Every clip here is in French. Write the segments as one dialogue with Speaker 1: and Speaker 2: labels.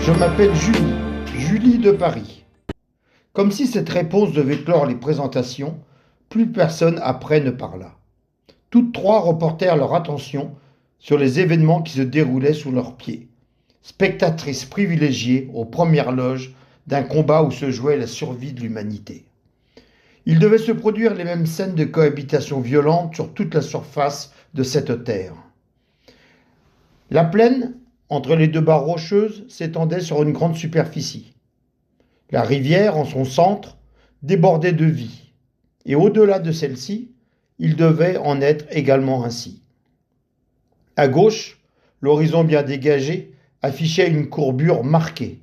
Speaker 1: Je m'appelle Julie, Julie de Paris. Comme si cette réponse devait clore les présentations, plus personne après ne parla. Toutes trois reportèrent leur attention sur les événements qui se déroulaient sous leurs pieds, spectatrices privilégiées aux premières loges d'un combat où se jouait la survie de l'humanité. Il devait se produire les mêmes scènes de cohabitation violente sur toute la surface de cette terre. La plaine, entre les deux barres rocheuses, s'étendait sur une grande superficie. La rivière, en son centre, débordait de vie, et au-delà de celle-ci, il devait en être également ainsi. À gauche, l'horizon bien dégagé affichait une courbure marquée.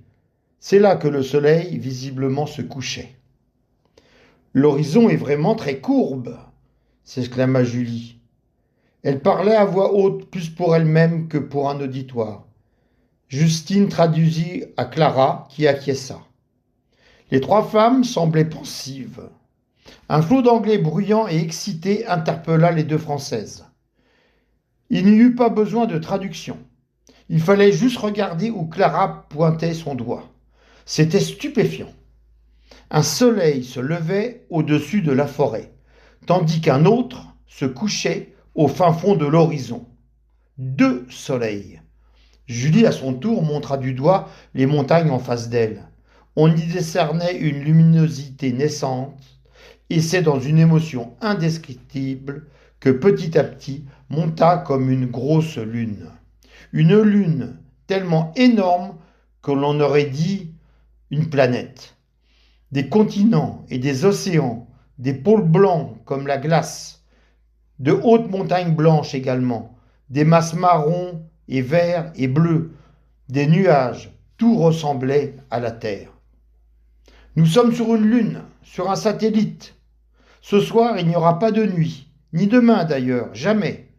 Speaker 1: C'est là que le soleil visiblement se couchait. « L'horizon est vraiment très courbe !» s'exclama Julie. Elle parlait à voix haute, plus pour elle-même que pour un auditoire. Justine traduisit à Clara, qui acquiesça. Les trois femmes semblaient pensives. Un flot d'anglais bruyant et excité interpella les deux Françaises. Il n'y eut pas besoin de traduction. Il fallait juste regarder où Clara pointait son doigt. C'était stupéfiant. Un soleil se levait au-dessus de la forêt, tandis qu'un autre se couchait au fin fond de l'horizon. Deux soleils. Julie, à son tour, montra du doigt les montagnes en face d'elle. On y décernait une luminosité naissante, et c'est dans une émotion indescriptible que petit à petit monta comme une grosse lune. Une lune tellement énorme que l'on aurait dit une planète. Des continents et des océans, des pôles blancs comme la glace, de hautes montagnes blanches également, des masses marrons et verts et bleus, des nuages, tout ressemblait à la Terre. Nous sommes sur une lune, sur un satellite. Ce soir, il n'y aura pas de nuit, ni demain d'ailleurs, jamais.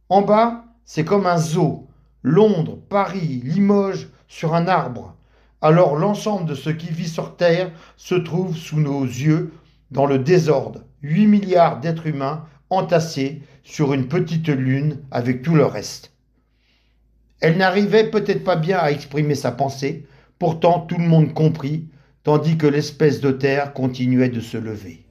Speaker 1: En bas, c'est comme un zoo, Londres, Paris, Limoges, sur un arbre. Alors l'ensemble de ce qui vit sur Terre se trouve sous nos yeux dans le désordre. 8 milliards d'êtres humains entassés sur une petite lune avec tout le reste. Elle n'arrivait peut-être pas bien à exprimer sa pensée, pourtant tout le monde comprit, tandis que l'espèce de terre continuait de se lever.